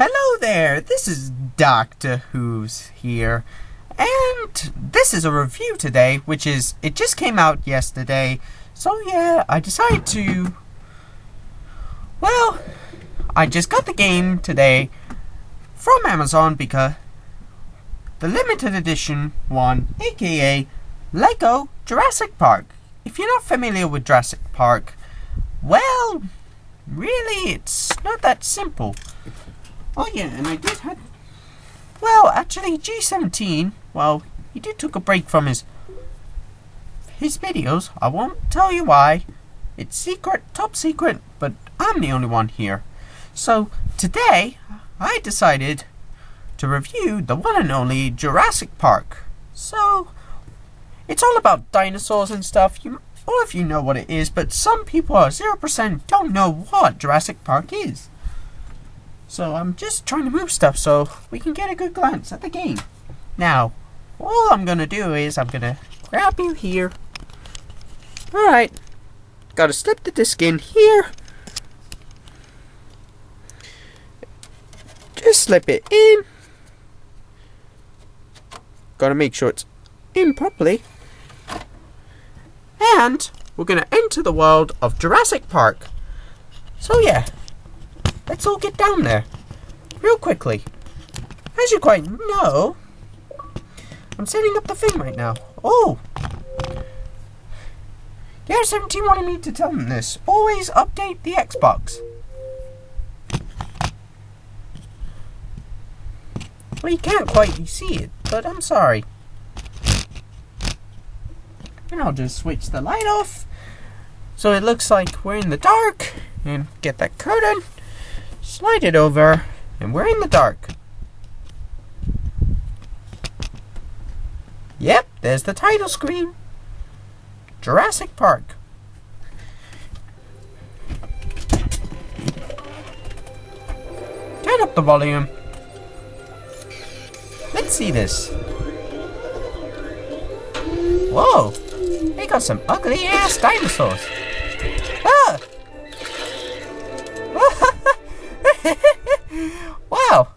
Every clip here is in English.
Hello there, this is Dr. Whooves here, and this is a review today, it just came out yesterday, so yeah, I decided to, I just got the game today from Amazon because the limited edition one, aka Lego Jurassic Park. If you're not familiar with Jurassic Park, well, really, it's not that simple. Oh yeah, and I did have... Well, actually, G17, he did took a break from his videos. I won't tell you why. It's secret, top secret, but I'm the only one here. So, today, I decided to review the one and only Jurassic Park. So, it's all about dinosaurs and stuff. All of you know what it is, but some people, 0%, don't know what Jurassic Park is. So I'm just trying to move stuff so we can get a good glance at the game. Now, all I'm going to do is I'm going to grab you here. Alright. Got to slip the disc in here. Just slip it in. Got to make sure it's in properly. And we're going to enter the world of Jurassic Park. So yeah. Let's all get down there, real quickly. As you quite know, I'm setting up the thing right now. Oh! The 17 wanted me to tell them this. Always update the Xbox. Well, you can't quite see it, but I'm sorry. And I'll just switch the light off, so it looks like we're in the dark, and get that curtain. Slide it over, and we're in the dark. Yep, there's the title screen. Jurassic Park. Turn up the volume. Let's see this. Whoa, they got some ugly ass dinosaurs. Ah! Wow,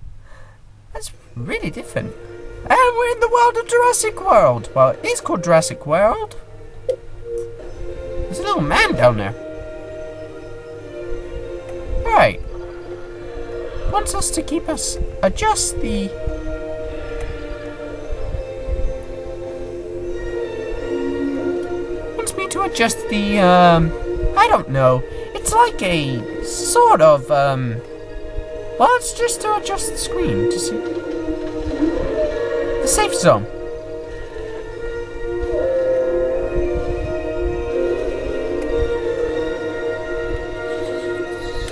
that's really different. And we're in the world of Jurassic World. Well, it is called Jurassic World. There's a little man down there. Right. Wants us to keep us adjust the... Wants me to adjust the, I don't know. It's like a sort of, well, it's just to adjust the screen to see the safe zone.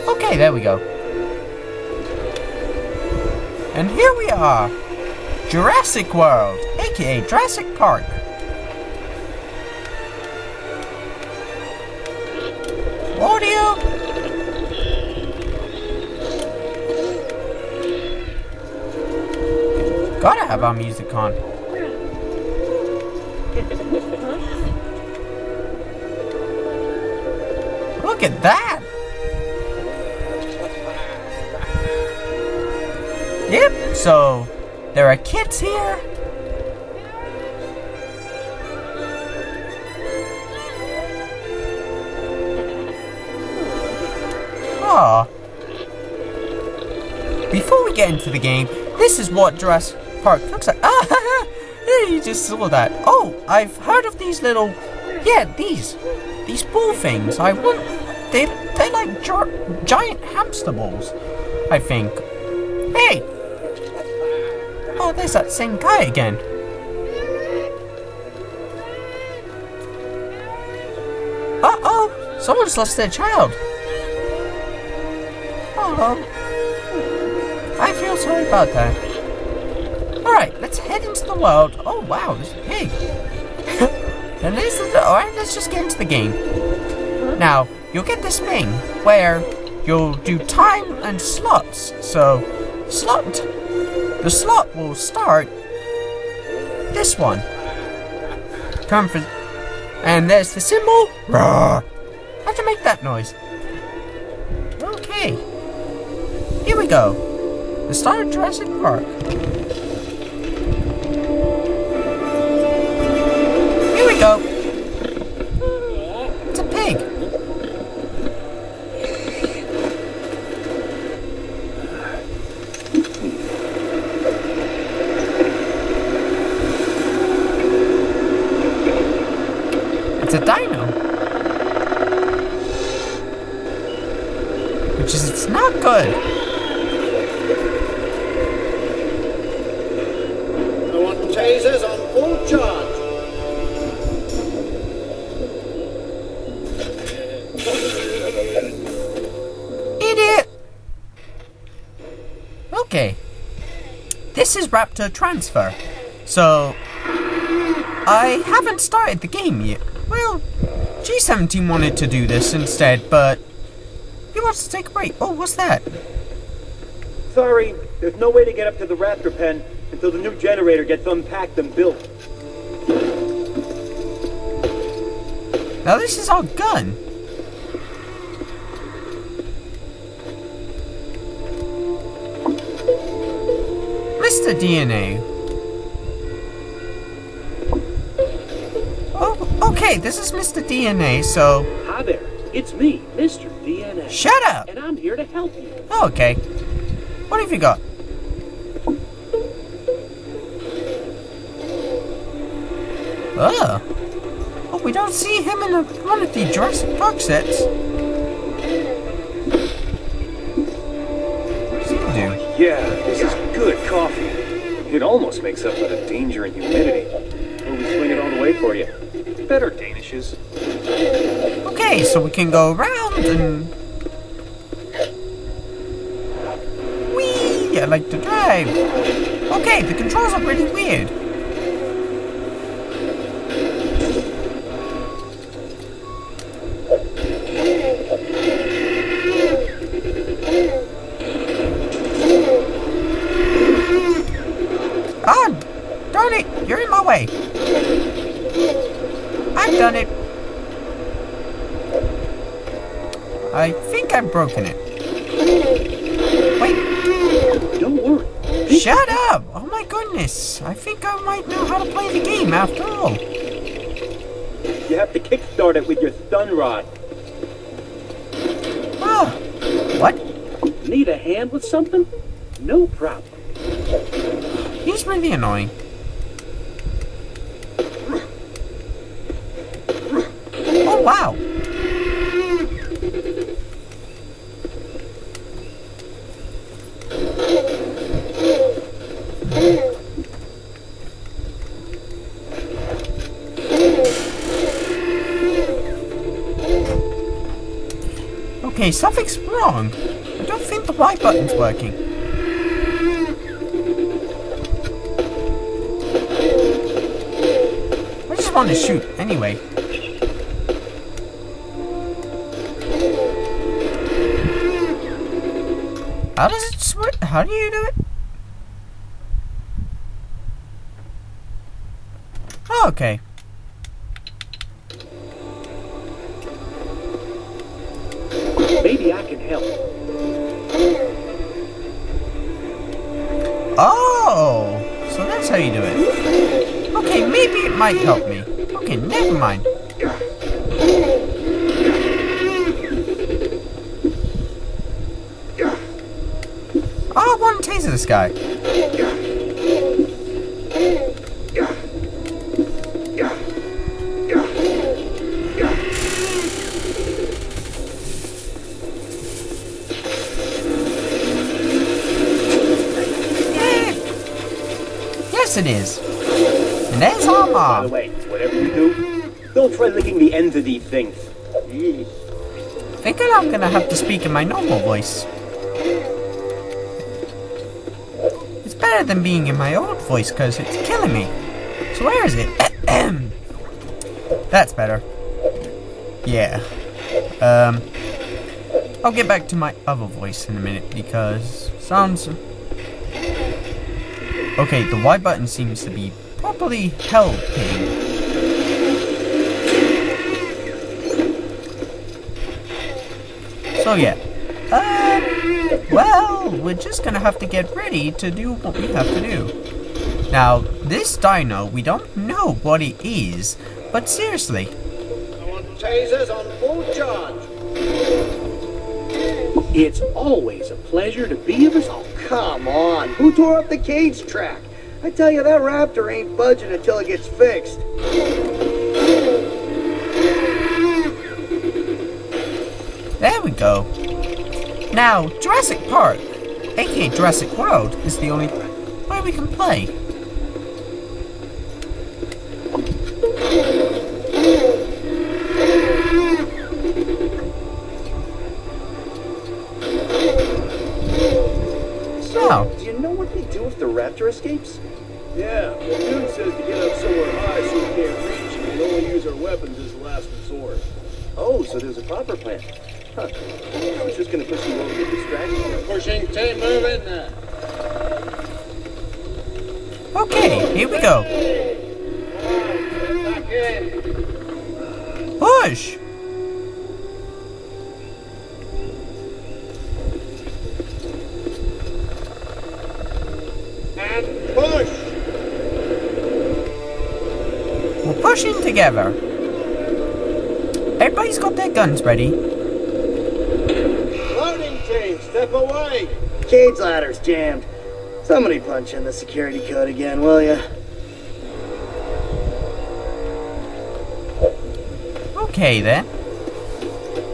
Okay, there we go. And here we are, Jurassic World, aka Jurassic Park. Audio. Gotta have our music on. Look at that! Yep, so there are kids here. Aww. Before we get into the game, this is what Jurassic Park looks like. Ah, you just saw that. Oh, I've heard of these little, these ball things. They're like giant hamster balls, I think. Hey! Oh, there's that same guy again. Uh-oh, someone's lost their child. Oh, I feel sorry about that. Alright, let's head into the world. Oh wow, there's a pig. And alright, let's just get into the game. Now, you'll get this thing where you'll do time and slots. So, the slot will start this one. And there's the symbol. Roar. How'd you make that noise? Okay. Here we go. The start of Jurassic Park. Here we go. It's a pig. It's a dino. Which is, it's not good. I want tasers on full charge. Idiot! Okay. This is Raptor Transfer. So, I haven't started the game yet. Well, G17 wanted to do this instead, but he wants to take a break. Oh, what's that? Sorry, there's no way to get up to the raptor pen until the new generator gets unpacked and built. Now this is our gun. Mr. DNA. Oh, okay, this is Mr. DNA, so... Hi there, it's me, Mr. DNA. Shut up! And I'm here to help you. Oh, okay. What have you got? Oh, we don't see him in one of the Jurassic Park sets. What does he do? Yeah, this is good coffee. It almost makes up for the danger and humidity. Will we swing it all the way for you? Better Danishes. Okay, so we can go around and... Whee! I like to drive. Okay, the controls are pretty weird. Ah, darn it! You're in my way. I've done it. I think I've broken it. Wait. Don't worry. Shut up! Oh my goodness. I think I might know how to play the game after all. You have to kickstart it with your stun rod. Ah. What? Need a hand with something? No problem. He's really annoying. Oh wow. Okay, something's wrong. I don't think the Y button's working. I just want to shoot, anyway. How does it switch? How do you do it? Oh, okay. Maybe I can help. Oh, so that's how you do it. Okay, maybe it might help me. Okay, never mind. Oh, I want to taser this guy. Yes, it is. And there's our By mom. the way, whatever you do, don't try licking the ends of these things. Eesh. Thinking I'm gonna have to speak in my normal voice. It's better than being in my old voice because it's killing me. So where is it? That's better. Yeah. I'll get back to my other voice in a minute because sounds... Okay, the Y button seems to be properly helping. So yeah. Well, we're just gonna have to get ready to do what we have to do. Now, this dino, we don't know what it is, but seriously. I want tasers on full charge. It's always a pleasure to be of us. Oh, come on. Who tore up the cage track? I tell you, that raptor ain't budging until it gets fixed. There we go. Now, Jurassic Park, aka Jurassic World, is the only way we can play. Now, Do you know what they do if the raptor escapes? Yeah, well, Dude says to get up somewhere high so we can't reach and we only use our weapons as a last resort. Oh, so there's a proper plan. Huh. I was just gonna push you over to distract you. Pushing T, move in there. okay, here we go. Back in. Push! And push. We're pushing together. Everybody's got their guns ready. Loading team, step away. Cage ladder's jammed. Somebody punch in the security code again, will ya? Okay then.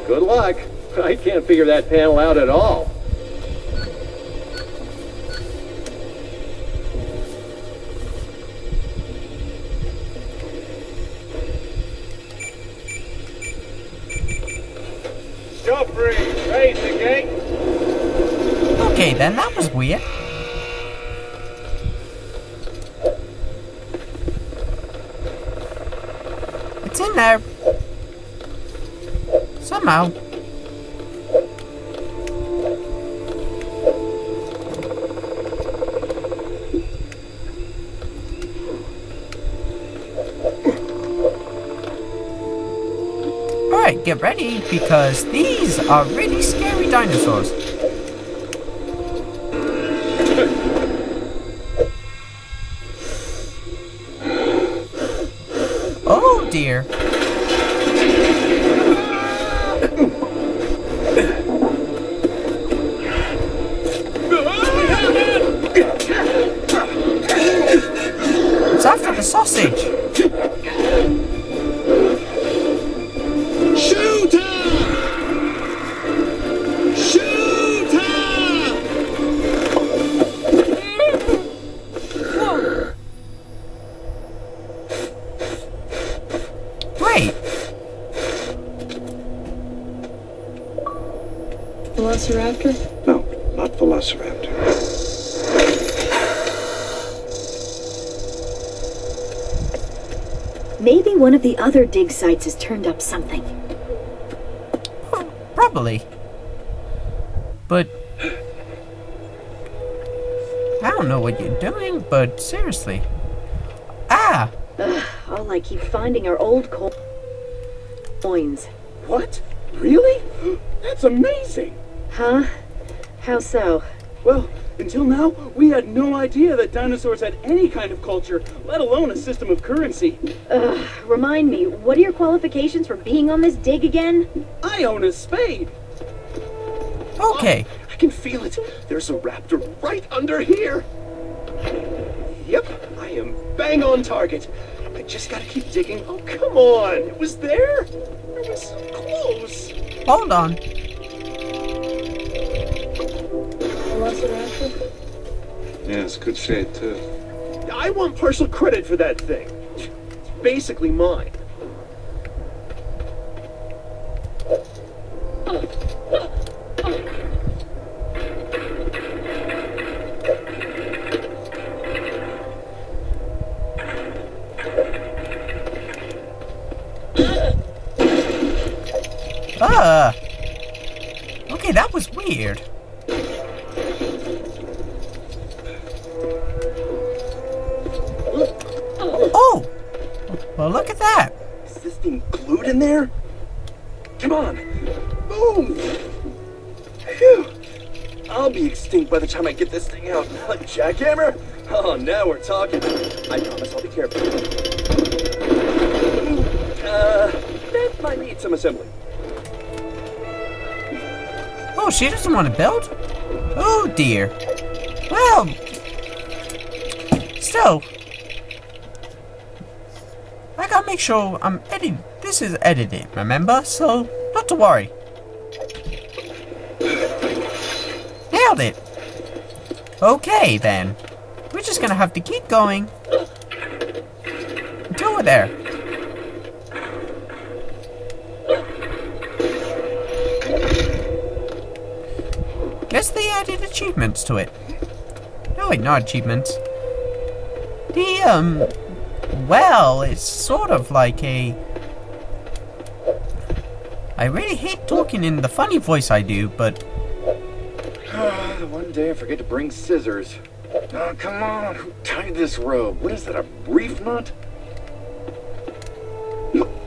Good luck. I can't figure that panel out at all. Joffrey, raise the gate. Okay then, that was weird. It's in there. Somehow. Alright, get ready because these are really scary dinosaurs. Oh dear. It's after the sausage. Shoot her! Shoot her! Wait, Velociraptor? No, not Velociraptor. Maybe one of the other dig sites has turned up something. probably. But I don't know what you're doing, but seriously. Ah! Ugh, all I keep finding are old coins. What? Really? That's amazing! Huh? How so? Well, until now, we had no idea that dinosaurs had any kind of culture, let alone a system of currency. Ugh, remind me, what are your qualifications for being on this dig again? I own a spade. Okay. I can feel it. There's a raptor right under here. Yep, I am bang on target. I just gotta keep digging. Oh, come on. It was there. It was so close. Hold on. Velociraptor? Yes, good shade, too. I want partial credit for that thing. It's basically mine. Okay, that was weird. Oh! Well, look at that. Is this thing glued in there? Come on. Move. Phew. I'll be extinct by the time I get this thing out. Jackhammer? Oh, now we're talking. I promise I'll be careful. That might need some assembly. Oh, she doesn't want to build? Oh dear. Well, still, I gotta make sure I'm editing. This is edited, remember? So, not to worry. Nailed it. Okay then. We're just gonna have to keep going until we're there. Guess they added achievements to it. No, wait, not achievements. Well, it's sort of like a... I really hate talking in the funny voice I do, but... One day I forget to bring scissors. Oh, come on, who tied this rope? What is that, a brief knot?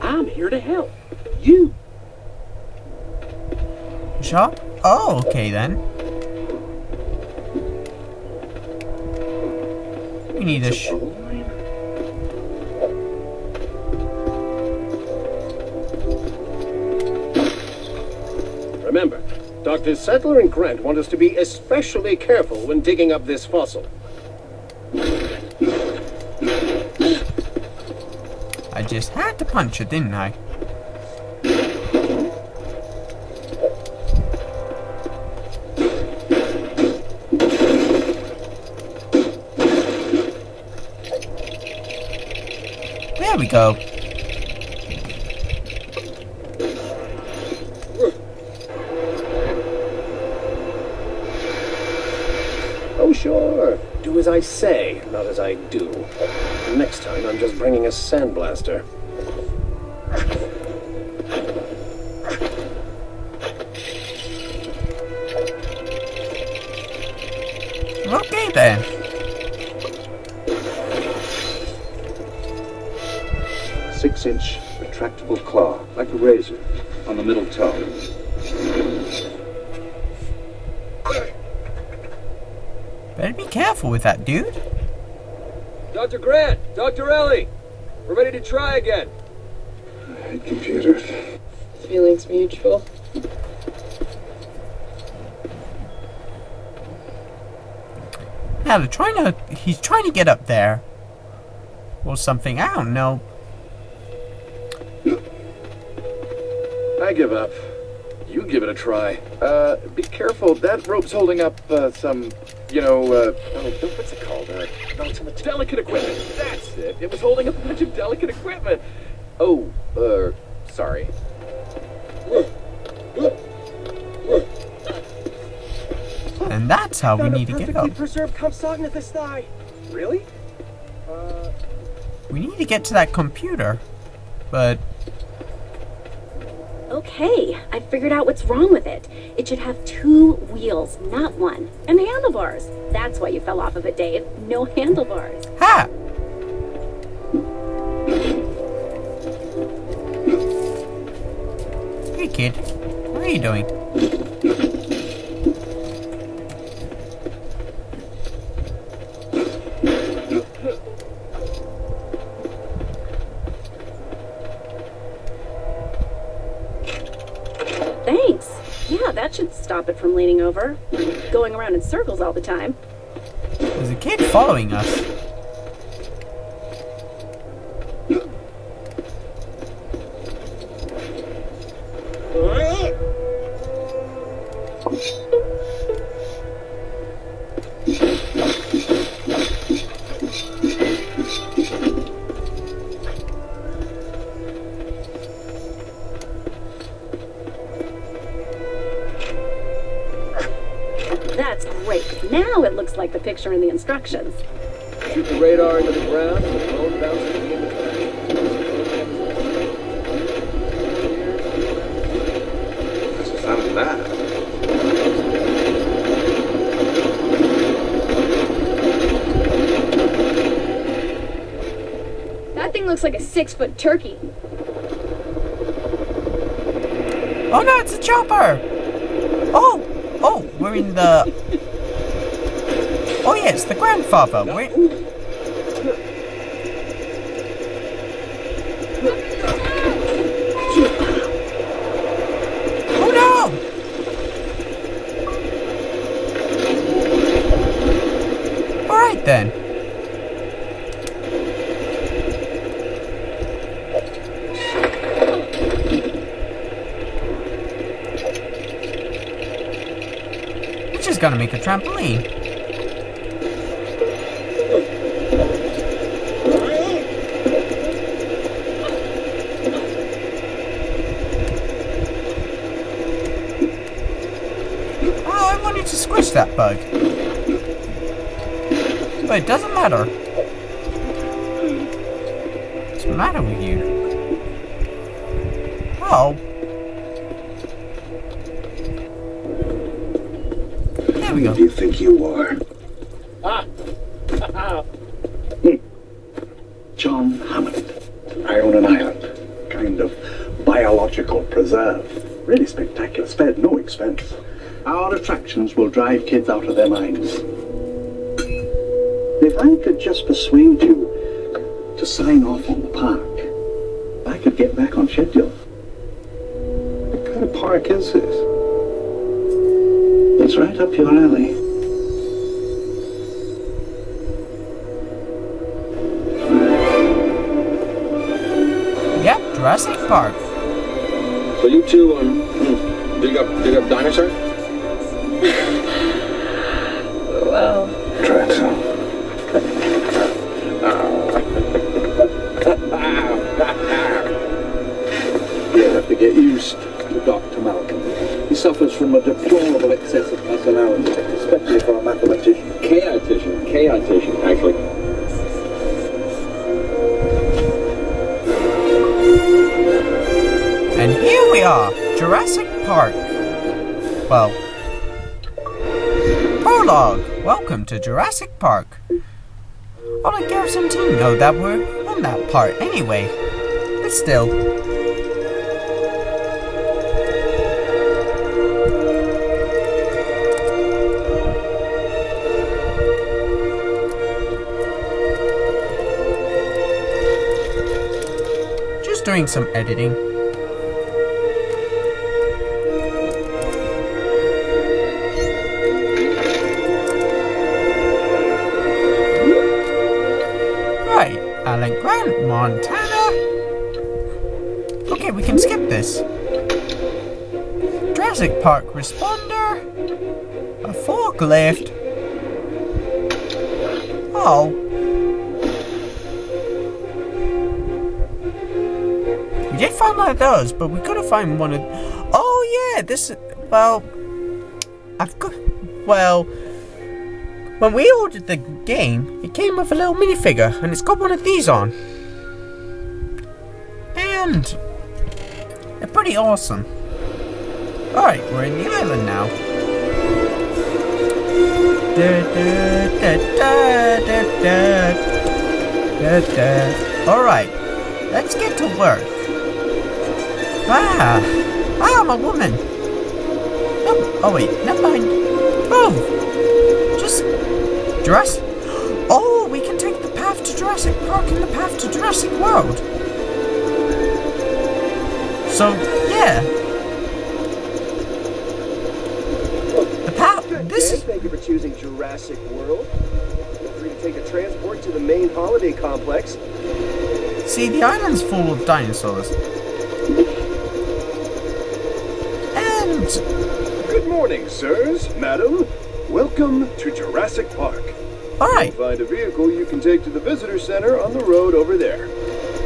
I'm here to help. You. Shop? Oh, okay then. We need a Remember, Drs. Settler and Grant want us to be especially careful when digging up this fossil. I just had to punch it, didn't I? There we go. Oh, sure. Do as I say, not as I do. Next time, I'm just bringing a sandblaster. Okay then. Six-inch retractable claw, like a razor, on the middle toe. Better be careful with that, dude. Dr. Grant! Dr. Ellie! We're ready to try again. I hate computers. Feelings mutual. Yeah, he's trying to get up there. Or something, I don't know. I give up. You give it a try. Be careful. That rope's holding up, some, what's it called? Some delicate equipment. That's it. It was holding up a bunch of delicate equipment. Oh, sorry. And that's how we need to get up. Preserved compsognathus thigh. Really? We need to get to that computer. But... Okay, I figured out what's wrong with it. It should have 2 wheels, not 1. And handlebars. That's why you fell off of it, Dave. No handlebars. Ha! Hey kid, what are you doing? Thanks. Yeah, that should stop it from leaning over. Going around in circles all the time. There's a kid following us. That's great. Now it looks like the picture in the instructions. Shoot the radar into the ground and the phone bounces to the inside. What's the sound of that? That thing looks like a 6-foot turkey. Oh no, it's a chopper! Oh! Oh, we're in the... Oh yeah, it's the grandfather. Oh no! Alright then. Which is gonna make a trampoline. Oh, I wanted to squish that bug. But it doesn't matter. What's the matter with you? Oh. There we go. Who do you think you are? John Hammond. I own an island. Kind of biological preserve. Really spectacular. Spared no expense. Our attractions will drive kids out of their minds. If I could just persuade you to sign off on the park, I could get back on schedule. What kind of park is this? It's right up your alley. Yep, Jurassic Park. So you two dig up dinosaurs? Well, Try to. You'll have to get used to Dr. Malcolm. He suffers from a deplorable excess of personality, especially for a mathematician. Chaotician, actually. And here we are, Jurassic Park. Well, prologue. Welcome to Jurassic Park. All the Garrison team know that we're on that part anyway. But still. Just doing some editing. Allen Grant, Montana. Okay, we can skip this. Jurassic Park responder. A forklift. Oh. We did find one of those, but we couldn't find one of... Oh yeah, this... Well... I've got... Well... When we ordered the game, it came with a little minifigure, and it's got one of these on. And they're pretty awesome. Alright, we're in the island now. Alright, let's get to work. I'm a woman. Oh wait, never mind. Oh, just... Jurassic... Oh, we can take the path to Jurassic Park and the path to Jurassic World. So, yeah. The path... This is... Thank you for choosing Jurassic World. Feel free to take a transport to the main holiday complex. See, the island's full of dinosaurs. And... Good morning, sirs, madam. Welcome to Jurassic Park. Alright. You'll find a vehicle you can take to the visitor center on the road over there.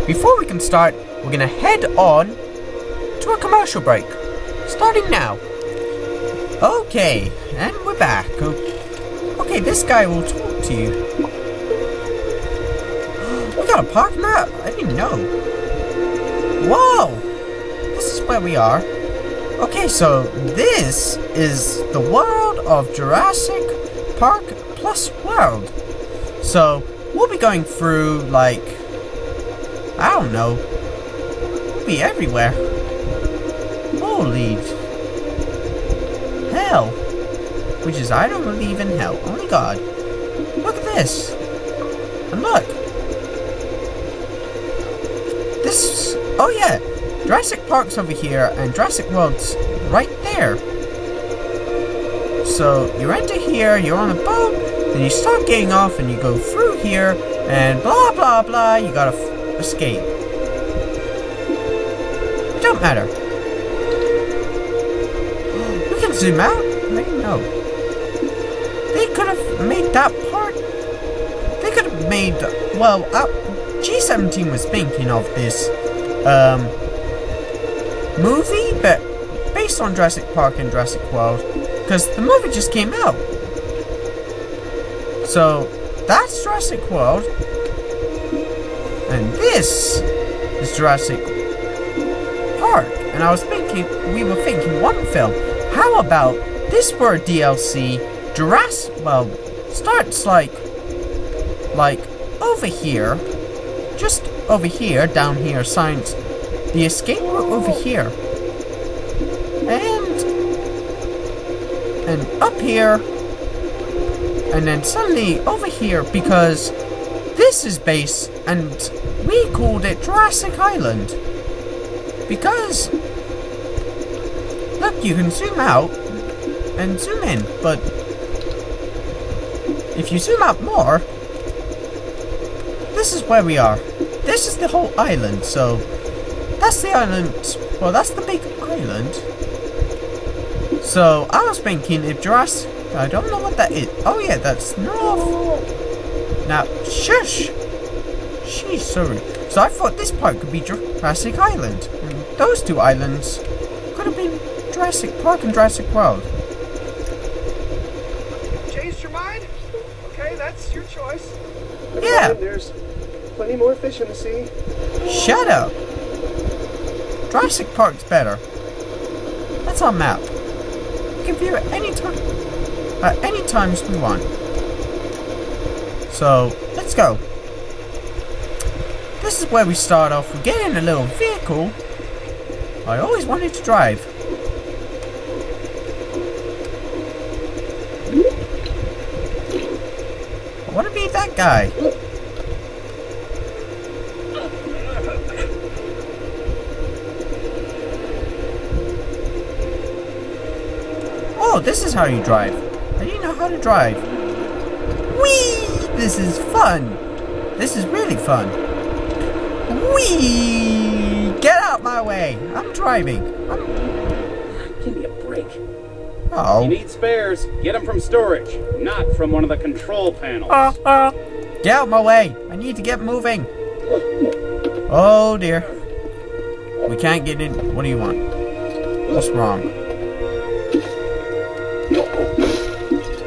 Before we can start, we're gonna head on to a commercial break. Starting now. Okay, and we're back. Okay, this guy will talk to you. We got a park map? I didn't know. Whoa! This is where we are. Okay, so this is the world of Jurassic Park plus World. So we'll be going through, like, I don't know. We'll be everywhere. Holy hell. which is I don't believe in hell. Only God. Look at this. And look. This. Oh yeah. Jurassic Park's over here, and Jurassic World's right there. So you enter here, you're on a boat, then you start getting off, and you go through here, and blah blah blah. You gotta escape. Don't matter. We can zoom out. I didn't know. They could have made that part. They could have made. Well, G17 was thinking of this movie, but based on Jurassic Park and Jurassic World, because the movie just came out. So that's Jurassic World, and this is Jurassic Park. And I was thinking, we were thinking one film. How about this for a DLC? Jurassic, well, starts like over here, just over here, down here, science, the escape route over here, and up here, and then suddenly over here, because this is base, and we called it Jurassic Island, because look, you can zoom out and zoom in, but if you zoom out more, this is where we are. This is the whole island, so that's the island. Well, that's the big island. So I was thinking if Jurassic, I don't know what that is. Oh yeah, that's north. Now, shush. Sheesh, sorry. So I thought this part could be Jurassic Island, and those two islands could have been Jurassic Park and Jurassic World. Changed your mind? Okay, that's your choice. Yeah. There's plenty more fish in the sea. Shut up. Jurassic Park's better. That's our map. We can view it anytime, at any times we want. So let's go. This is where we start off. We get in a little vehicle I always wanted to drive. I want to be that guy. Oh, this is how you drive. I didn't know how to drive. Whee! This is fun. This is really fun. Whee! Get out my way. I'm driving. Give me a break. Oh. You need spares. Get them from storage, not from one of the control panels. Get out my way. I need to get moving. Oh dear. We can't get in. What do you want? What's wrong?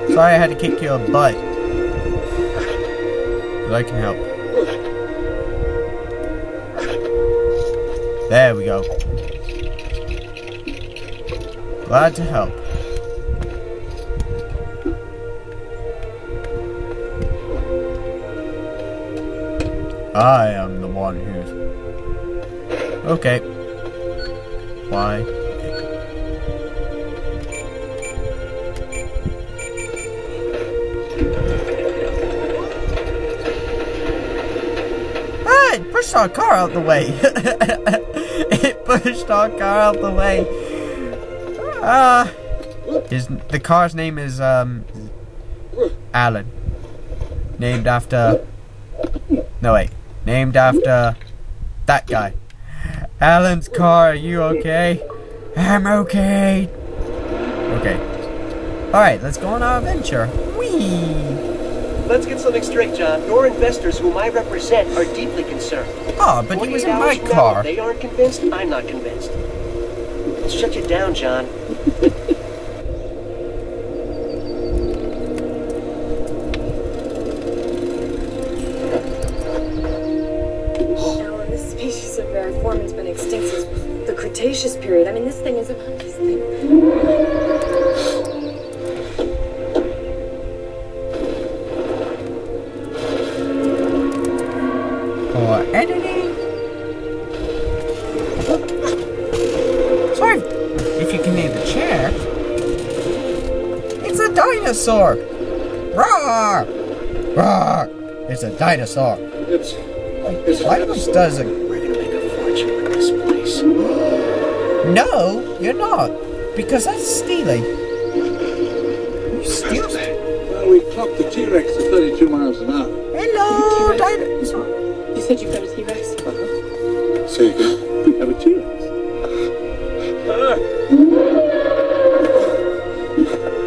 Sorry I had to kick your butt. But I can help. There we go. Glad to help. I am the one who's... Okay. Why? It pushed our car out the way. It pushed our car out the way. The car's name is Alan. Named after... No wait. Named after that guy. Alan's car, are you okay? I'm okay. Okay. Alright, let's go on our adventure. Whee! Let's get something straight, John. Your investors, whom I represent, are deeply concerned. Oh, but he was in my 48 hours from now, car. if they aren't convinced, I'm not convinced. Let's shut you down, John. Alan, this species of variformin's been extinct since the Cretaceous period. I mean, this thing is For editing. Sorry if you can hear the chair. It's a dinosaur! Roar! Roar! It's a dinosaur. It's Linus doesn't. We're gonna make a fortune with this place. No, you're not. Because that's stealing. You steal that? Well, we clocked the T-Rex at 32 miles an hour. Hello, dinosaur. You said you've got a T-Rex? Say again. We have a T-Rex.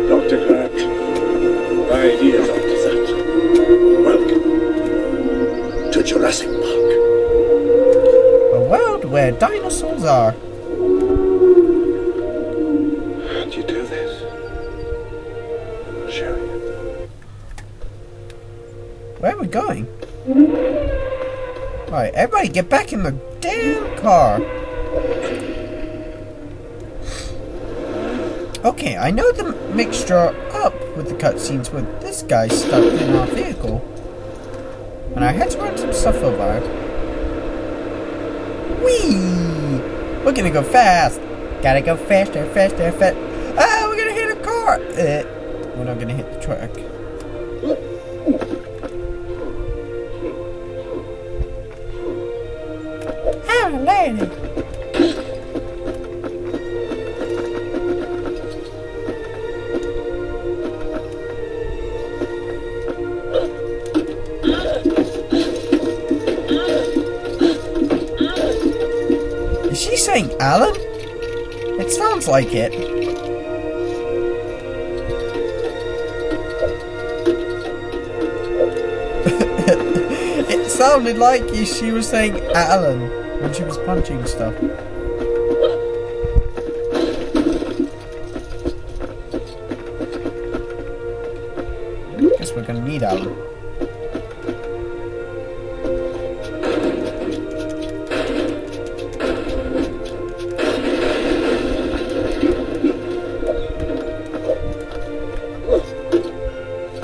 Dr. Grant, right here, Dr. Zach. Welcome to Jurassic Park. A world where dinosaurs are. How'd you do this? I'll show you. Where are we going? Alright, everybody get back in the damn car. Okay, I know the mixture up with the cutscenes with this guy stuck in our vehicle. And I had to run some stuff over. Whee! We're gonna go fast. Gotta go faster, faster, faster. Ah, we're gonna hit a car. We're not gonna hit the truck. Oh, lady. Is she saying Alan? It sounds like it. It sounded like she was saying Alan when she was punching stuff. Guess we're gonna need Alan.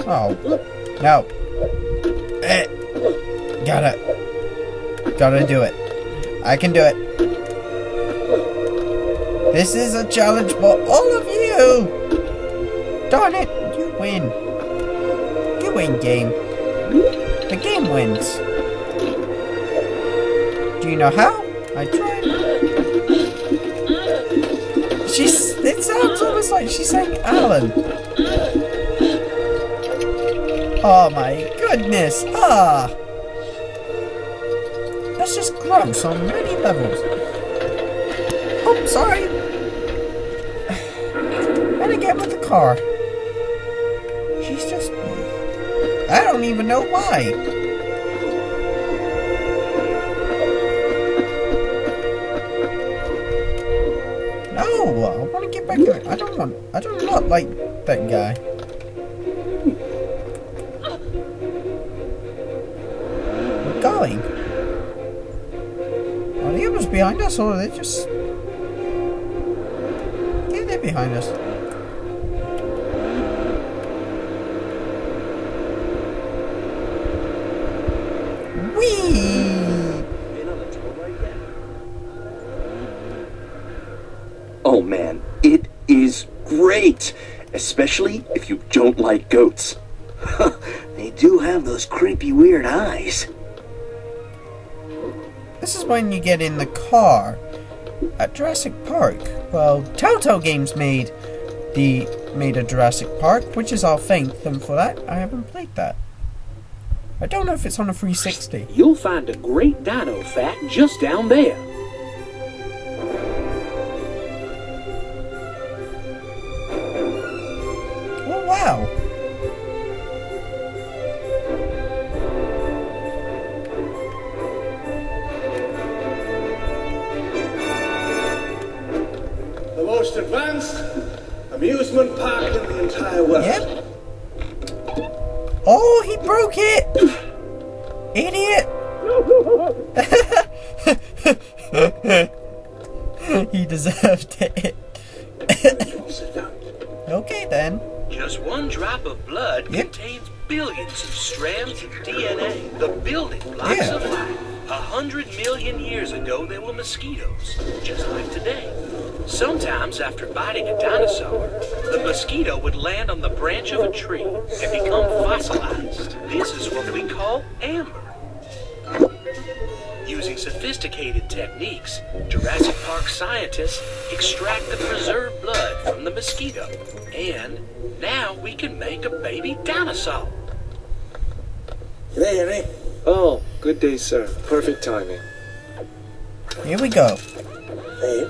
Oh, no. Gotta do it. I can do it. This is a challenge for all of you. Darn it, you win. You win, game. The game wins. Do you know how? I tried. It sounds almost like she's saying Alan. Oh my goodness! Ah! That's just gross on many levels. Oh, sorry! And again with the car. She's just... I don't even know why. No! I want to get back in it. I do not like that guy. Going? Are the others behind us, or are they just... Yeah, they're behind us. Whee! Oh man, it is great! Especially if you don't like goats. They do have those creepy, weird eyes. This is when you get in the car at Jurassic Park. Well, Telltale Games made a Jurassic Park, which is I'll thank them for that. I haven't played that. I don't know if it's on a 360. You'll find a great dino fact just down there. Oh wow! Most advanced amusement park in the entire world. Yep. Oh, he broke it! Idiot! He deserved it. Okay then. Just one drop of blood contains billions of strands of DNA, the building blocks of life. 100 million years ago, they were mosquitoes, just like today. Sometimes, after biting a dinosaur, the mosquito would land on the branch of a tree and become fossilized. This is what we call amber. Using sophisticated techniques, Jurassic Park scientists extract the preserved blood from the mosquito. And now we can make a baby dinosaur. Hey, Henry. Oh, good day, sir. Perfect timing. Here we go. They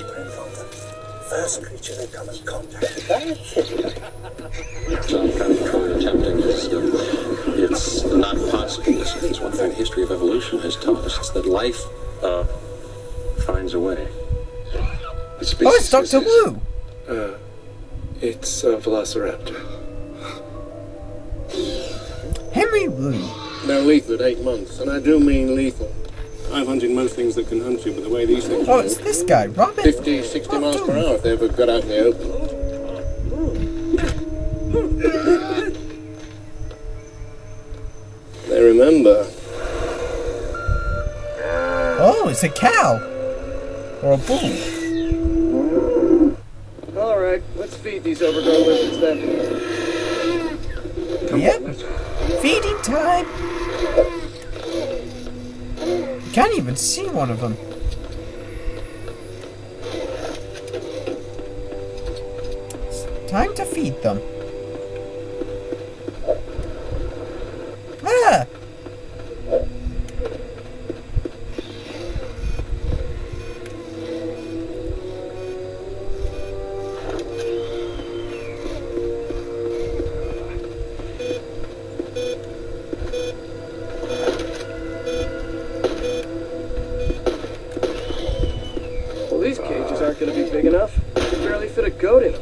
first creature they come in contact with. Some kind of attempting this. It's not possible. It's one thing the history of evolution has taught us. It's that life finds a way. Oh, it's Dr. Wu! It's a velociraptor. Henry Wu. They're lethal at 8 months, and I do mean lethal. I've hunted most things that can hunt you, but the way these things Oh, it's this guy, Robin. 50, 60 miles per hour if they ever got out in the open. They remember. Oh, it's a cow. Or a bull. Alright, let's feed these overgrown lizards then. Yep. Feeding time. You can't even see one of them. It's time to feed them. Ah! Well, these cages aren't going to be big enough. You can barely fit a goat in them.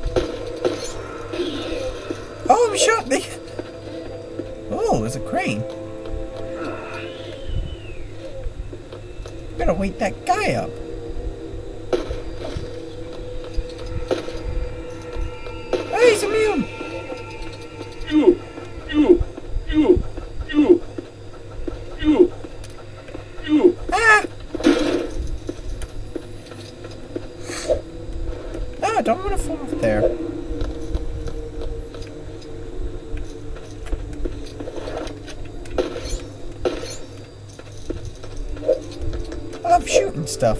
Oh, I'm shot me. Oh, there's a crane. Better wake that guy up. Hey, he's immune. You! Ah! No, I don't want to fall off there. I love shooting stuff.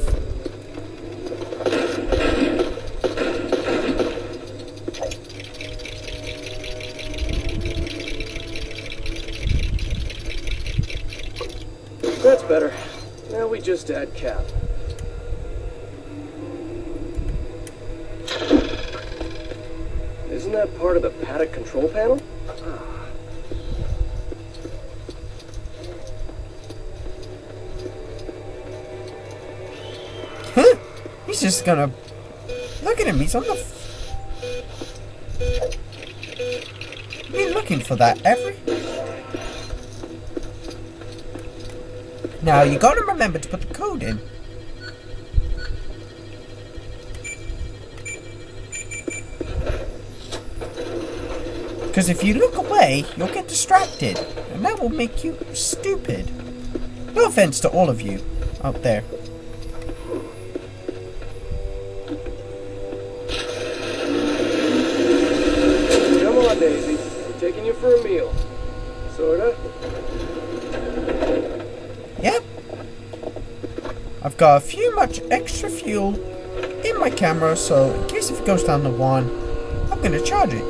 That's better. Now we just add cap. Isn't that part of the paddock control panel? Huh? He's just gonna... Look at him, he's on the... I've been looking for that every... Now, you gotta remember to put the code in. Because if you look away, you'll get distracted. And that will make you stupid. No offense to all of you out there. Come on, Daisy. We're taking you for a meal. Sorta. Yep. I've got a few much extra fuel in my camera, so in case if it goes down to 1, I'm gonna charge it.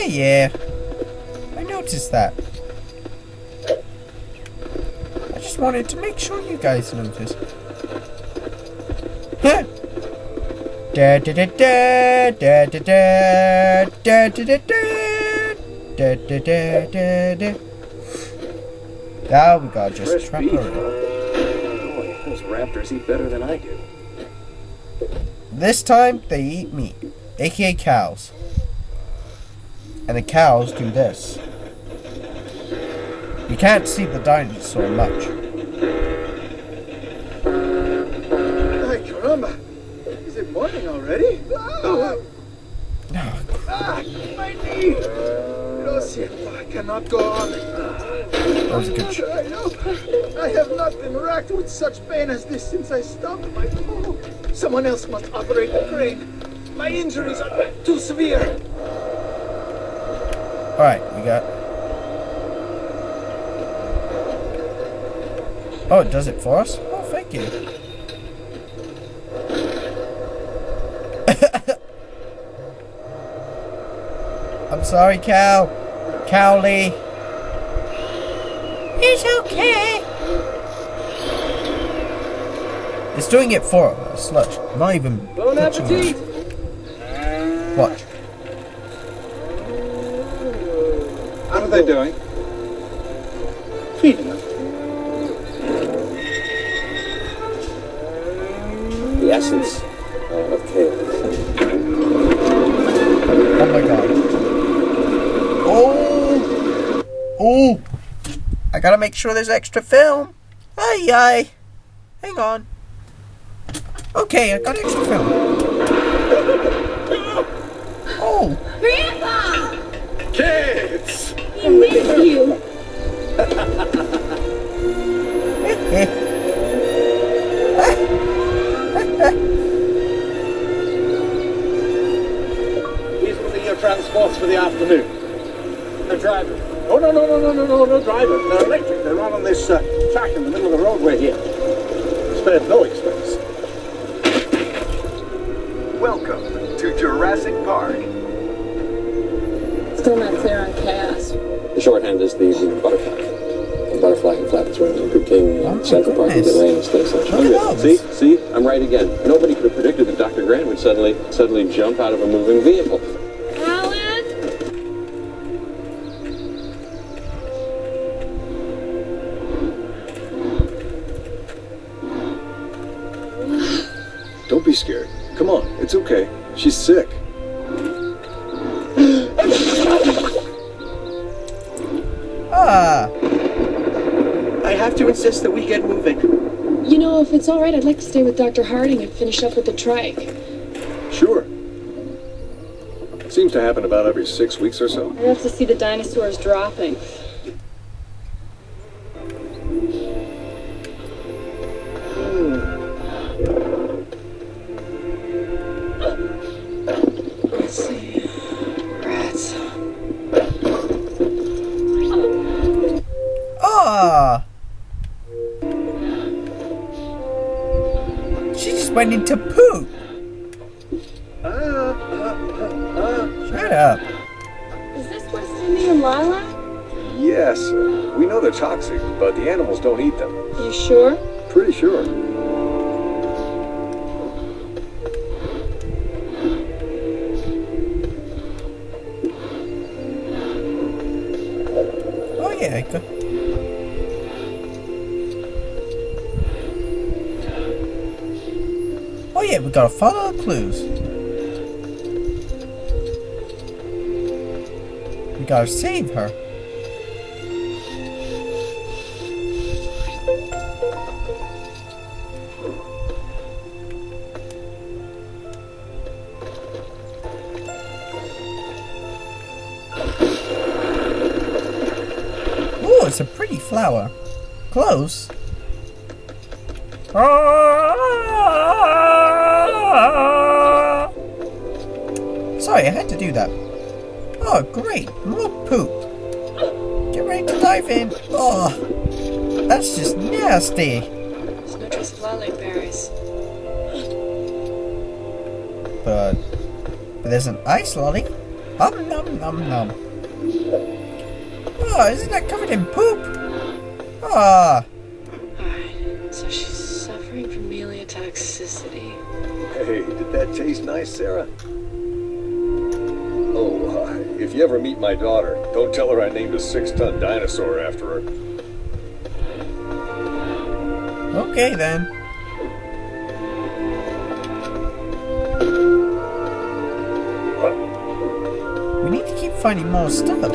Yeah. I noticed that. I just wanted to make sure you guys noticed. Huh. Da da da da da da da da da da da da da da da. Now we gotta just Fresh trap beef. her. Boy, those raptors eat better than I do. This time they eat meat, aka cows. And the cows do this. You can't see the dinosaur much. Ay, caramba! Is it morning already? My knee! Lo siento, I cannot go on. That was a good shot. I know. I have not been racked with with such pain as this since I stopped my fall. Someone else must operate the crane. My injuries are too severe. Alright, we got... Oh, it does it for us? Oh, thank you. I'm sorry, Cal. Cowley. It's okay. It's doing it for us. Look, not even. Bon appetit! Watch. How are they doing? Feeding them. The essence of chaos. Oh my god. Oh! Oh! I gotta make sure there's extra film. Aye, aye. Hang on. Okay, I got extra film. Oh! Grandpa! Kids! He missed you. These will be your transports for the afternoon. No driver. Oh, no driver. They're electric. They run on this track in the middle of the roadway here. Spared no expense. Welcome to Jurassic Park. Still not clear on chaos. The shorthand is the butterfly. The butterfly can flap its wings and Good King in Central Park and get rain instead of sunshine. See, I'm right again. Nobody could have predicted that Dr. Grant would suddenly jump out of a moving vehicle. Alan? Don't be scared. Come on, it's okay. She's sick. Ah! I have to insist that we get moving. You know, if it's all right, I'd like to stay with Dr. Harding and finish up with the trike. Sure. Seems to happen about every 6 weeks or so. I'd have to see the dinosaurs dropping. Let's see. Rats. Ah! She just went into poop. Shut up. Is this West Indian lilac? Yes, we know they're toxic, but the animals don't eat them. You sure? Pretty sure. Oh yeah, I could. Oh yeah, we gotta follow the clues. We gotta save her. Oh, it's a pretty flower. Close. Sorry, I had to do that. Oh, great. More poop. Get ready to dive in. Oh, that's just nasty. There's no trace of lilac berries. But there's an ice lolly. Nom nom nom nom. Oh, isn't that covered in poop? Ah. Alright, so she's suffering from meliotoxicity. Hey, did that taste nice, Sarah? Oh, if you ever meet my daughter, don't tell her I named a 6-ton dinosaur after her. Okay then. We need to keep finding more stuff.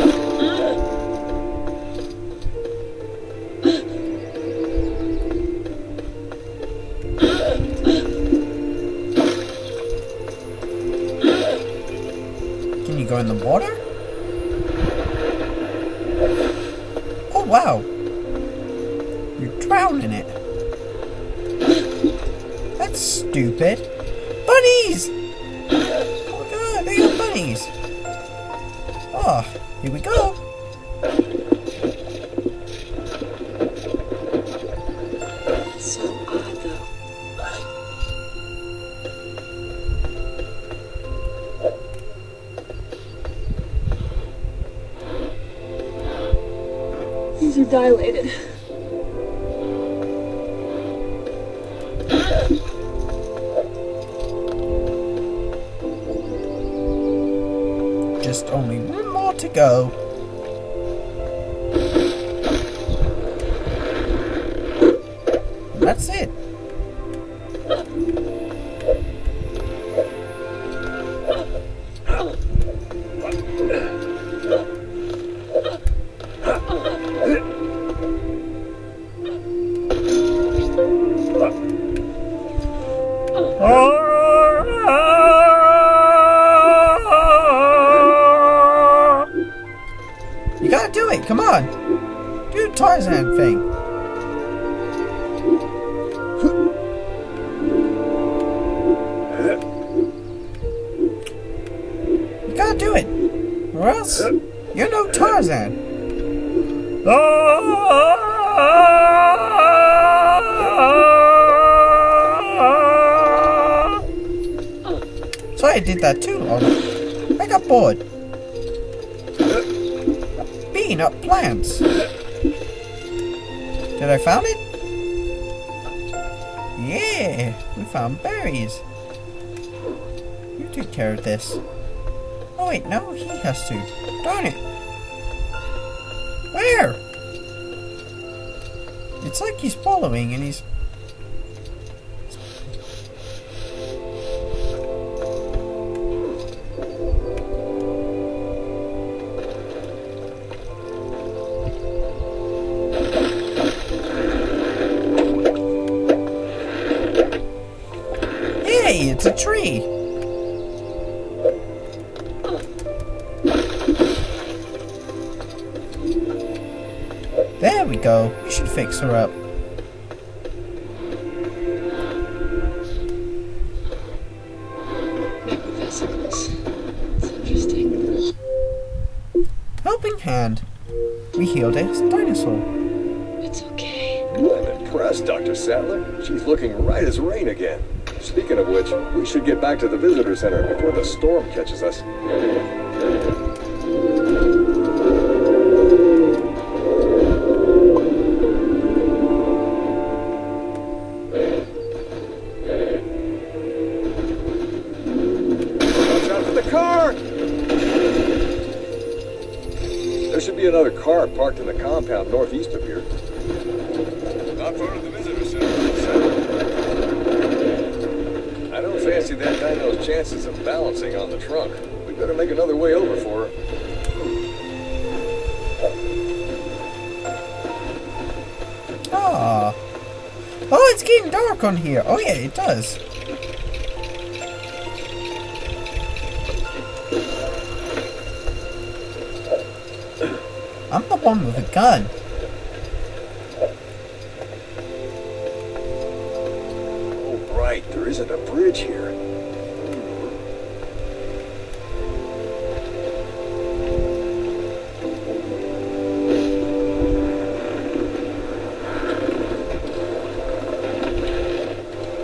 Can you go in the water? Oh wow! You're drowning it. That's stupid. Bunnies! Oh god, they got bunnies. Oh, here we go. So odd, though. These are dilated. Just only one more to go. That's it. You gotta do it, come on! Do the Tarzan thing. You gotta do it, or else you're no Tarzan. Sorry I did that too long. I got bored. Beating up plants. Did I found it? Yeah, we found berries. You take care of this. Oh wait, no, he has to. Darn it. Where? It's like he's following and he's... Hey, it's a tree. There we go. We should fix her up. Vesicles. It's interesting. Helping hand. We healed a dinosaur. It's okay. I'm impressed, Dr. Sattler. She's looking right as rain again. Speaking of which, we should get back to the visitor center before the storm catches us. Watch out for the car! There should be another car parked in the compound northeast of here. Not part of the visitor center. I don't fancy that dino's chances of balancing on the trunk. We better make another way over for her. Ah. Oh, it's getting dark on here. Oh yeah, it does. I'm the one with a gun. Oh, right. There isn't a bridge here.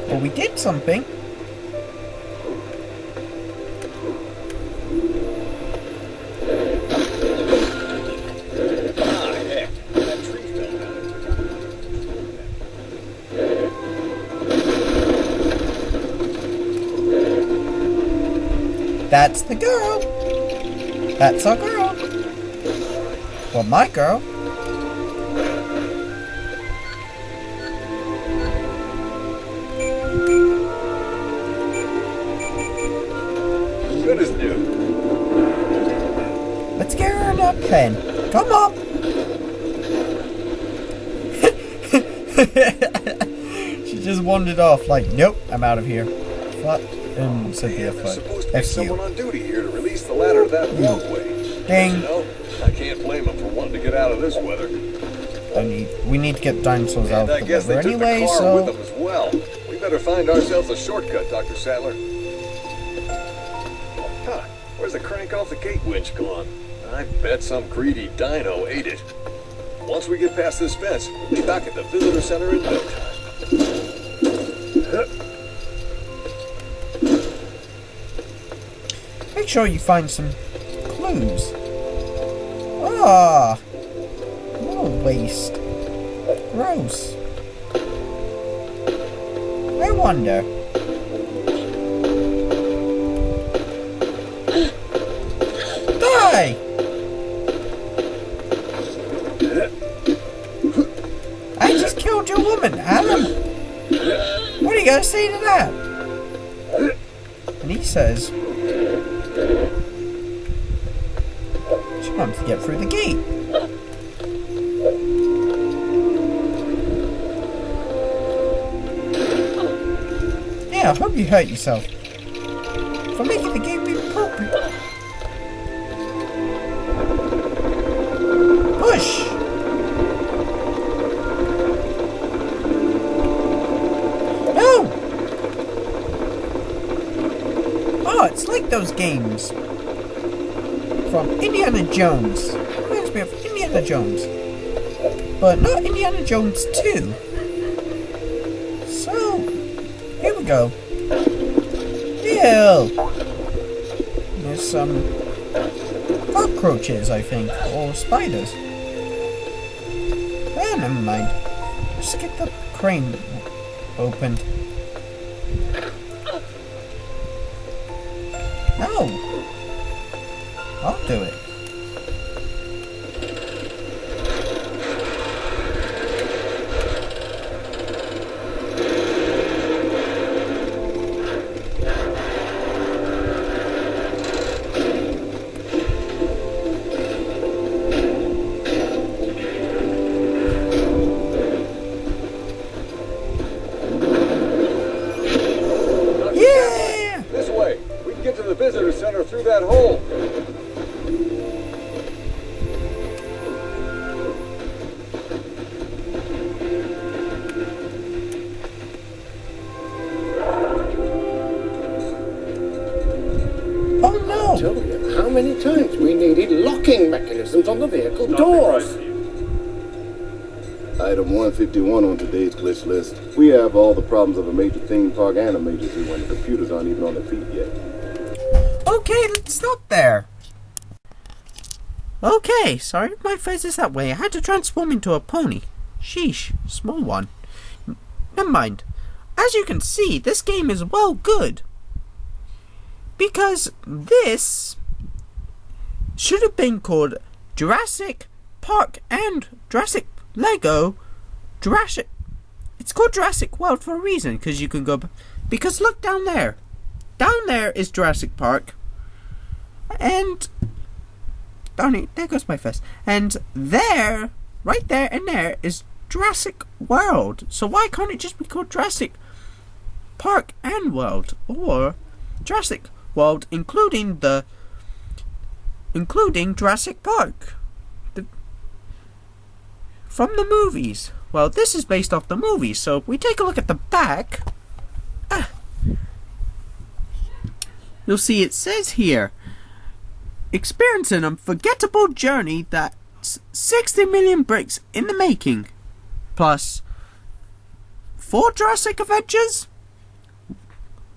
Well, we did something. That's the girl. That's our girl. Well, my girl. Good as new. Let's get her in a pen. Come on. She just wandered off like, nope, I'm out of here. Fuck. Said the F There's word. supposed to be F someone you. on duty here to release the ladder to that walkway. Ding. You know, I can't blame him for wanting to get out of this weather. we need to get dinosaurs out And I of the guess they river took anyway, the car so... with them as well. We better find ourselves a shortcut, Dr. Sadler. Huh, where's the crank off the gate winch gone? I bet some greedy dino ate it. Once we get past this fence, we'll be back at the visitor center in no time. Make sure you find some clues. Ah! What a waste. Gross. I wonder. Die! I just killed your woman, Adam. What are you gonna say to that? And he says, she wants to get through the gate. Yeah, I hope you hurt yourself for making the game inappropriate. Push! No! Oh, it's like those games from Indiana Jones. Reminds me of Indiana Jones. But not Indiana Jones 2. So, here we go. Ew! There's some cockroaches, I think, or spiders. Ah, never mind. Just get the crane opened. No! I'll do it. This way. We can get to the visitor center through that hole. Oh no! I tell you, how many times we needed locking mechanisms on the vehicle doors. Item 151 on today's glitch list. We have all the problems of a major theme park and a major zoo when the computers aren't even on their feet yet. Okay, let's stop there. Okay, sorry if my face is that way. I had to transform into a pony. Sheesh, small one. Never mind. As you can see, this game is well good. Because this should have been called Jurassic Park and Jurassic Lego Jurassic. It's called Jurassic World for a reason, because you can go. Because look down there. Down there is Jurassic Park. And darn it, there goes my face. And there, right there and there is Jurassic World. So why can't it just be called Jurassic Park and World, or Jurassic World including Jurassic Park from the movies? Well, this is based off the movies, so if we take a look at the back, you'll see it says here, experience an unforgettable journey that's 60 million bricks in the making, plus 4 Jurassic Adventures,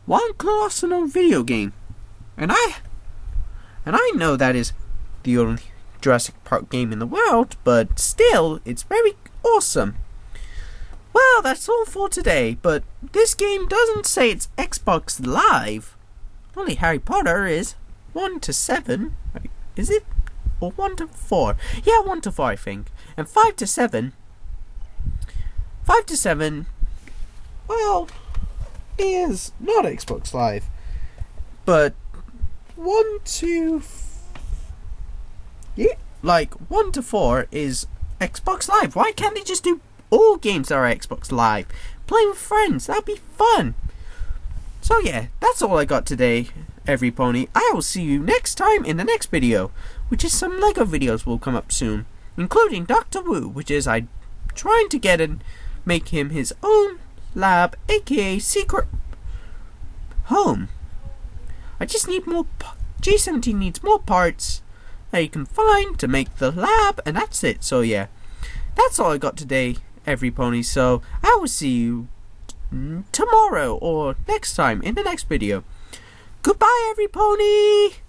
1 colossal video game, and I know that is the only Jurassic Park game in the world, but still, it's very awesome. Well, that's all for today, but this game doesn't say it's Xbox Live. Only Harry Potter is 1 to 7, is it? Or 1 to 4? Yeah, 1 to 4 I think. And 5 to 7, well, is not Xbox Live. But 1 to 1 to 4 is Xbox Live. Why can't they just do all games that are Xbox Live? Play with friends, that'd be fun. So yeah, that's all I got today, every pony. I will see you next time in the next video, which is some Lego videos will come up soon, including Doctor Wu, which is I trying to make him his own lab, aka secret home. I just need more. J17 needs more parts that you can find to make the lab, and that's it. So yeah, that's all I got today, every pony. So I will see you tomorrow or next time in the next video. Goodbye, every pony.